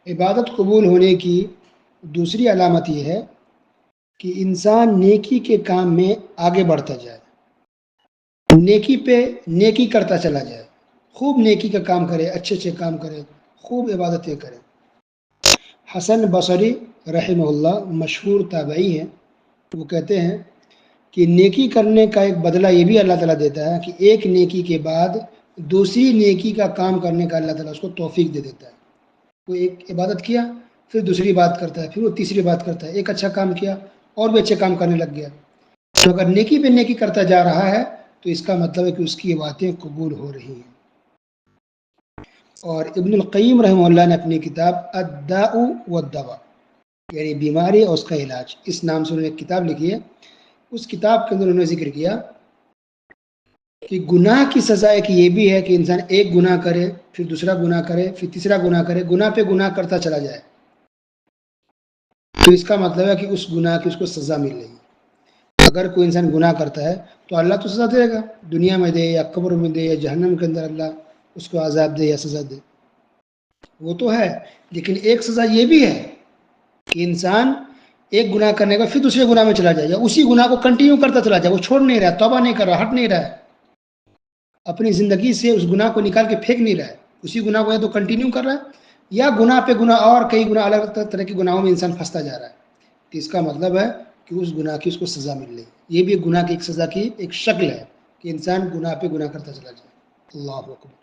عبادت قبول ہونے کی دوسری علامت یہ ہے کہ انسان نیکی کے کام میں آگے بڑھتا جائے، نیکی پہ نیکی کرتا چلا جائے، خوب نیکی کا کام کرے، اچھے اچھے کام کرے، خوب عبادتیں کرے۔ حسن بصری رحمہ اللہ مشہور تابعی ہیں، وہ کہتے ہیں کہ نیکی کرنے کا ایک بدلہ یہ بھی اللہ تعالیٰ دیتا ہے کہ ایک نیکی کے بعد دوسری نیکی کا کام کرنے کا اللہ تعالیٰ اس کو توفیق دے دیتا ہے۔ وہ ایک عبادت کیا، پھر دوسری بات کرتا ہے، پھر وہ تیسری بات کرتا ہے، ایک اچھا کام کیا اور بھی اچھے کام کرنے لگ گیا۔ تو اگر نیکی پہ نیکی کرتا جا رہا ہے تو اس کا مطلب ہے کہ اس کی باتیں قبول ہو رہی ہیں۔ اور ابن القیم رحمہ اللہ نے اپنی کتاب الداء والدواء یعنی بیماری اور اس کا علاج اس نام سے انہوں نے ایک کتاب لکھی ہے۔ اس کتاب کے اندر انہوں نے ذکر کیا کہ گناہ کی سزا ایک یہ بھی ہے کہ انسان ایک گناہ کرے، پھر دوسرا گناہ کرے، پھر تیسرا گناہ کرے، گناہ پہ گناہ کرتا چلا جائے، تو اس کا مطلب ہے کہ اس گناہ کی اس کو سزا مل رہی ہے۔ اگر کوئی انسان گناہ کرتا ہے تو اللہ تو سزا دے گا، دنیا میں دے یا قبر میں دے یا جہنم کے اندر اللہ اس کو عذاب دے یا سزا دے، وہ تو ہے۔ لیکن ایک سزا یہ بھی ہے کہ انسان ایک گناہ کرنے کا پھر دوسرے گناہ میں چلا جائے، یا اسی گناہ کو کنٹینیو کرتا چلا جائے، وہ چھوڑ نہیں رہا، توبہ نہیں کر رہا، ہٹ نہیں رہا ہے، اپنی زندگی سے اس گناہ کو نکال کے پھینک نہیں رہا ہے، اسی گناہ کو یا تو کنٹینیو کر رہا ہے یا گناہ پہ گناہ اور کئی گناہ الگ طرح کے گناہوں میں انسان پھنستا جا رہا ہے۔ تو اس کا مطلب ہے کہ اس گناہ کی اس کو سزا مل رہی ہے۔ یہ بھی گناہ کی ایک سزا کی ایک شکل ہے کہ انسان گناہ پہ گناہ کرتا چلا جائے۔ اللہ اکبر۔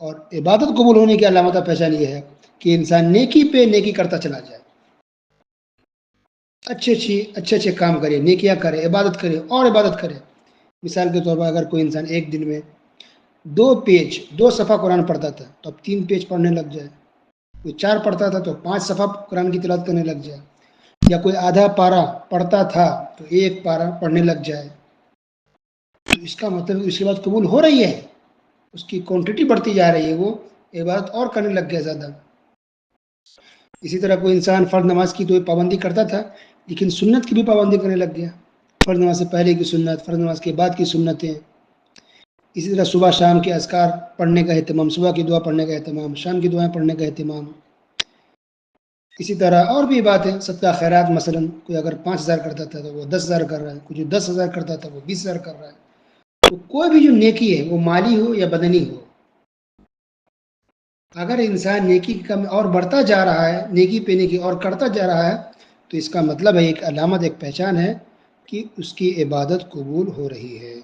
اور عبادت قبول ہونے کی علامت پہچان یہ ہے کہ انسان نیکی پہ نیکی کرتا چلا جائے، اچھے اچھے کام کرے، نیکیاں کرے، عبادت کرے اور عبادت کرے۔ مثال کے طور پر اگر کوئی انسان ایک دن میں 2 صفحہ قرآن پڑھتا تھا تو اب 3 پیج پڑھنے لگ جائے، کوئی 4 پڑھتا تھا تو 5 صفحہ قرآن کی تلاوت کرنے لگ جائے، یا کوئی آدھا پارہ پڑھتا تھا تو 1 پارہ پڑھنے لگ جائے، تو اس کا مطلب اس کے بعد قبول ہو رہی ہے، اس کی کوانٹٹی بڑھتی جا رہی ہے، وہ عبادت اور کرنے لگ گیا زیادہ۔ اسی طرح کوئی انسان فرض نماز کی تو پابندی کرتا تھا لیکن سنت کی بھی پابندی کرنے لگ گیا، فرض نماز سے پہلے کی سنت، فرض نماز کے بعد کی سنتیں، اسی طرح صبح شام کے اذکار پڑھنے کا اہتمام، صبح کی دعا پڑھنے کا اہتمام، شام کی دعائیں پڑھنے کا اہتمام، اسی طرح اور بھی باتیں، صدقہ خیرات مثلا کوئی اگر 5,000 کرتا تھا تو وہ 10,000 کر رہا ہے، کوئی جو 10,000 کرتا تھا وہ 20,000 کر رہا ہے۔ تو کوئی بھی جو نیکی ہے وہ مالی ہو یا بدنی ہو، اگر انسان نیکی کا اور بڑھتا جا رہا ہے، نیکی پہ نیکی اور کرتا جا رہا ہے، تو اس کا مطلب ہے ایک علامت، ایک پہچان ہے کہ اس کی عبادت قبول ہو رہی ہے۔